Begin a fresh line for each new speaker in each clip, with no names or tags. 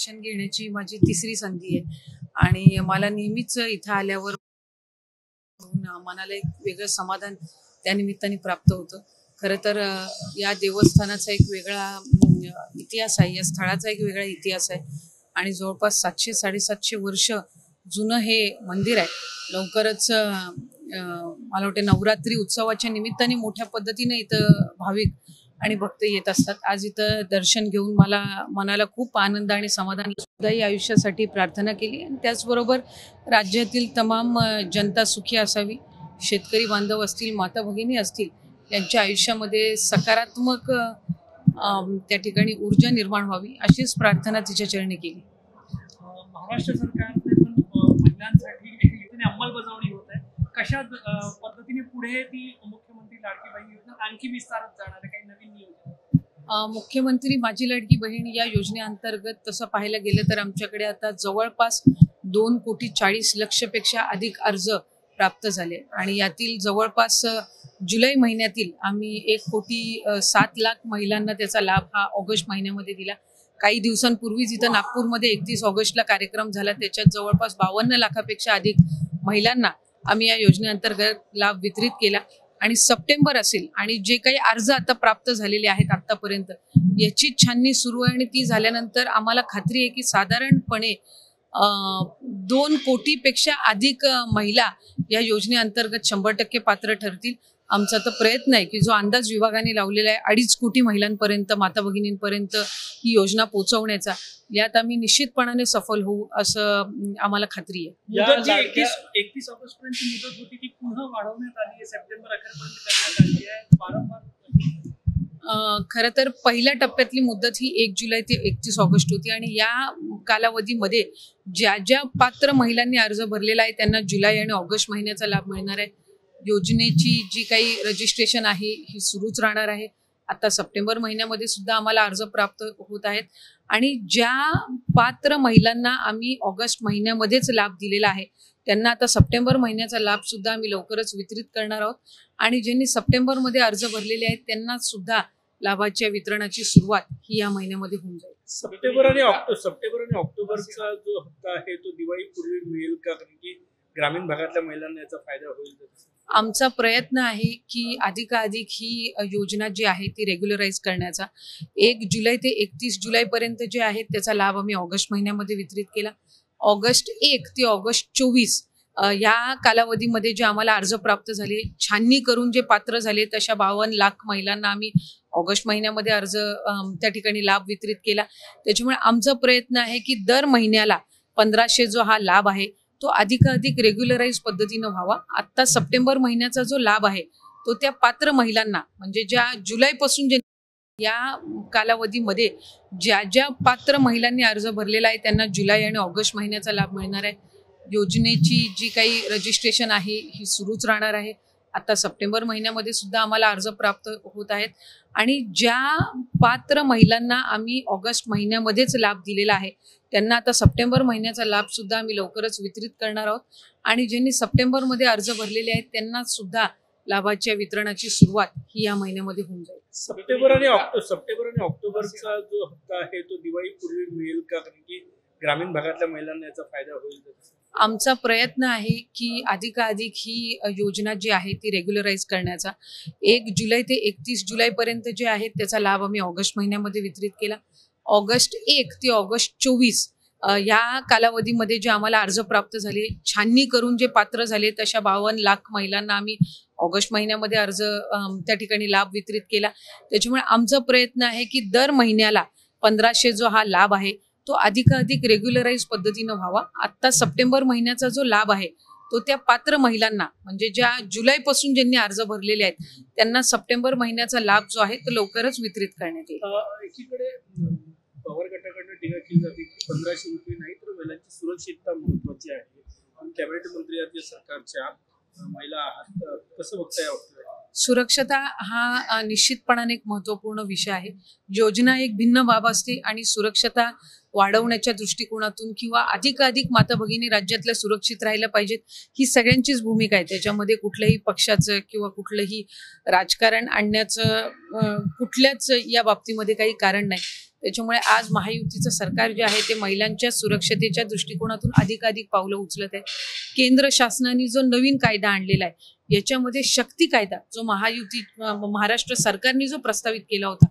शिक्षण घेण्याची माझी तिसरी संधी आहे आणि मला नेहमीच इथं आल्यावर मनाला एक वेगळं समाधान त्या निमित्ताने प्राप्त होतं. खरं तर या देवस्थानाचा एक वेगळा इतिहास आहे, या स्थळाचा एक वेगळा इतिहास आहे आणि जवळपास 700-750 वर्ष जुनं हे मंदिर आहे. लवकरच मला वाटते नवरात्री उत्सवाच्या निमित्ताने मोठ्या पद्धतीने इथं भाविक आणि भक्त येत असतात. आज इथं दर्शन घेऊन मला मनाला खूप आनंद आणि समाधान सुद्धाही आयुष्यासाठी प्रार्थना केली आणि त्याचबरोबर राज्यातील तमाम जनता सुखी असावी, शेतकरी बांधव असतील, माता भगिनी असतील, यांच्या आयुष्यामध्ये सकारात्मक त्या ठिकाणी ऊर्जा निर्माण व्हावी अशीच प्रार्थना तिच्या चरणी केली.
महाराष्ट्र सरकारने पण महिलांसाठी अंमलबजावणी होत आहे. कशा पद्धतीने पुढे ती मुख्यमंत्री लाडकी बहीण योजना आणखी विस्तारत जाणार आहे? काही नवीन नियोजन?
मुख्यमंत्री माझी लाडकी बहीण या योजनेअंतर्गत तसं पाहायला गेलं तर आमच्याकडे आता जवळपास 2,40,00,000 पेक्षा अधिक अर्ज प्राप्त झाले आणि यातील जवळपास जुलै महिन्यातील आम्ही 1,07,00,000 महिलांना त्याचा लाभ हा ऑगस्ट महिन्यामध्ये दिला. काही दिवसांपूर्वीच इथं नागपूरमध्ये 31 ऑगस्टला कार्यक्रम झाला, त्याच्यात जवळपास 52 लाखापेक्षा अधिक महिलांना आम्ही या योजनेअंतर्गत लाभ वितरित केला आणि सप्टेंबर असेल आणि जे काही अर्ज आता प्राप्त झालेले आहेत आतापर्यंत याची छाननी सुरू आहे आणि ती झाल्यानंतर आम्हाला खात्री आहे की साधारणपणे 2 कोटीपेक्षा अधिक महिला या योजनेअंतर्गत 100% पात्र ठरतील. आमचा तर प्रयत्न आहे की जो अंदाज विभागाने लावलेला आहे 2.5 कोटी महिलांपर्यंत, माता भगिनींपर्यंत ही योजना पोहोचवण्याचा, यात आम्ही निश्चितपणाने सफल होऊ असं आम्हाला खात्री आहे.
31 ऑगस्ट पर्यंत मुदत होती ती पुन्हा वाढवण्यात आली आहे, सप्टेंबर अखेरपर्यंत करण्यात आली आहे. वारंवार
खरं तर पहिल्या टप्प्यातली मुदत ही 1 जुलै ते 31 ऑगस्ट होती आणि या कालावधीमध्ये ज्या ज्या पात्र महिलांनी अर्ज भरलेला आहे त्यांना जुलै आणि ऑगस्ट महिन्याचा लाभ मिळणार आहे. योजनेची जी काही रजिस्ट्रेशन आहे ही सुरूच राहणार आहे. आता सप्टेंबर महिन्यामध्ये सुद्धा आम्हाला अर्ज प्राप्त होत आहेत आणि ज्या पात्र महिलांना आम्ही ऑगस्ट महिन्यामध्येच लाभ दिलेला आहे त्यांना आता सप्टेंबर महिन्याचा लाभ सुद्धा आम्ही लवकरच वितरित करणार आहोत आणि ज्यांनी सप्टेंबरमध्ये अर्ज भरलेले आहेत त्यांना सुद्धा लाभाच्या वितरणाची सुरुवात ही या महिन्यामध्ये होऊन जाईल.
सप्टेंबर आणि ऑक्टोबरचा जो हप्ता आहे तो दिवाळीपूर्वी मिळेल का? कारण की ग्रामीण भागातल्या महिलांना याचा फायदा होईल.
आमचा प्रयत्न आहे की अधिकाधिक ही योजना जी आहे ती रेग्युलराईज करण्याचा. 1 जुलै ते 31 जुलैपर्यंत जे आहेत त्याचा लाभ आम्ही ऑगस्ट महिन्यामध्ये वितरित केला. ऑगस्ट 1 ते ऑगस्ट 24 या कालावधीमध्ये जे आम्हाला अर्ज प्राप्त झाले, छाननी करून जे पात्र झाले तशा 52 लाख महिलांना आम्ही ऑगस्ट महिन्यामध्ये अर्ज त्या ठिकाणी लाभ वितरित केला. त्याच्यामुळे आमचा प्रयत्न आहे की दर महिन्याला 1500 जो हा लाभ आहे तो अधिकाधिक रेग्युलराईज पद्धतीनं व्हावा. आत्ता सप्टेंबर महिन्याचा जो लाभ आहे तो त्या पात्र महिलांना म्हणजे ज्या जुलैपासून जे या कालावधीमध्ये ज्या ज्या पात्र महिलांनी अर्ज भरलेला आहे त्यांना जुलै आणि ऑगस्ट महिन्याचा लाभ मिळणार आहे. योजनेची जी काही रजिस्ट्रेशन आहे ही सुरूच राहणार आहे. आता सप्टेंबर महिन्यामध्ये सुद्धा आम्हाला अर्ज प्राप्त होत आहेत आणि ज्या पात्र महिलांना आम्ही ऑगस्ट महिन्यामध्येच लाभ दिलेला आहे त्यांना आता सप्टेंबर महिन्याचा लाभ सुद्धा आम्ही लवकरच वितरित करणार आहोत आणि ज्यांनी सप्टेंबरमध्ये अर्ज भरलेले आहेत त्यांना सुद्धा लाभाच्या वितरणाची सुरुवात ही या महिन्यामध्ये होऊन जाईल.
सप्टेंबर आणि ऑक्टोबरचा जो हप्ता आहे तो दिवाळीपूर्वी मिळेल का? कारण की ग्रामीण भागातल्या महिलांना याचा फायदा होईल.
आमचा प्रयत्न आहे की अधिकाधिक ही योजना जी आहे ती रेग्युलराईज करण्याचा. 1 जुलै ते 31 जुलैपर्यंत जे आहेत त्याचा लाभ आम्ही ऑगस्ट महिन्यामध्ये वितरित केला. ऑगस्ट 1 ते ऑगस्ट 24 या कालावधीमध्ये जे आम्हाला अर्ज प्राप्त झाले, छाननी करून जे पात्र झाले तशा 52 लाख महिलांना आम्ही ऑगस्ट महिन्यामध्ये अर्ज त्या ठिकाणी लाभ वितरित केला. त्याच्यामुळे आमचा प्रयत्न आहे की दर महिन्याला 1500 जो हा लाभ आहे तो अधिकाधिक रेग्युलराईज पद्धतीनं व्हावा. आत्ता सप्टेंबर महिन्याचा जो लाभ आहे तो त्या पात्र महिलांना म्हणजे ज्या जुलैपासून ज्यांनी अर्ज भरलेले आहेत त्यांना सप्टेंबर महिन्याचा लाभ जो आहे तो लवकरच वितरित करण्यात येईल.
एकीकडे पवार गटाकडून टीका केली जाते की 1500 रुपये नाही तर महिलांची सुरक्षितता महत्वाची आहे. कॅबिनेट मंत्री राज्य सरकारच्या महिला आहात, कसं बघताय?
सुरक्षता हा निश्चितपणाने एक महत्त्वपूर्ण विषय आहे. योजना एक भिन्न बाब असते आणि सुरक्षता वाढवण्याच्या दृष्टिकोनातून किंवा अधिकाधिक माता भगिनी राज्यातल्या सुरक्षित राहायला पाहिजेत ही सगळ्यांचीच भूमिका आहे. त्याच्यामध्ये कुठल्याही पक्षाचं किंवा कुठलंही राजकारण आणण्याचं कुठल्याच या बाबतीमध्ये काही कारण नाही. त्याच्यामुळे आज महायुतीचं सरकार जे आहे ते महिलांच्या सुरक्षतेच्या दृष्टिकोनातून अधिकाधिक पावलं उचलत आहे. केंद्र शासनाने जो नवीन कायदा आणलेला आहे याच्यामध्ये शक्ती कायदा जो महाराष्ट्र सरकारने जो प्रस्तावित केला होता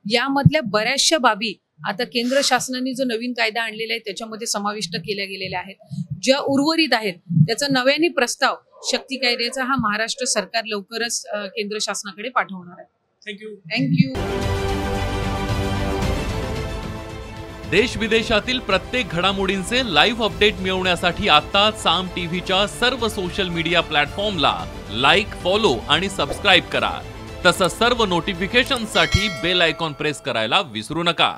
यामधल्या बऱ्याचशा बाबी आता केंद्र शासनाने जो नवीन कायदा आणलेला आहे त्याच्यामध्ये समाविष्ट केल्या गेलेल्या आहेत. ज्या उर्वरित आहेत त्याचा नव्याने प्रस्ताव शक्ती कायद्याचा हा महाराष्ट्र सरकार लवकरच केंद्र शासनाकडे पाठवणार आहे. थँक्यू.
देश विदेशातील प्रत्येक घडामोडींचे लाईव्ह अपडेट मिळवण्यासाठी आता साम टीव्हीच्या सर्व सोशल मीडिया प्लॅटफॉर्मला लाईक, फॉलो आणि सबस्क्राईब करा. तसंच सर्व नोटिफिकेशनसाठी बेल आयकॉन प्रेस करायला विसरू नका.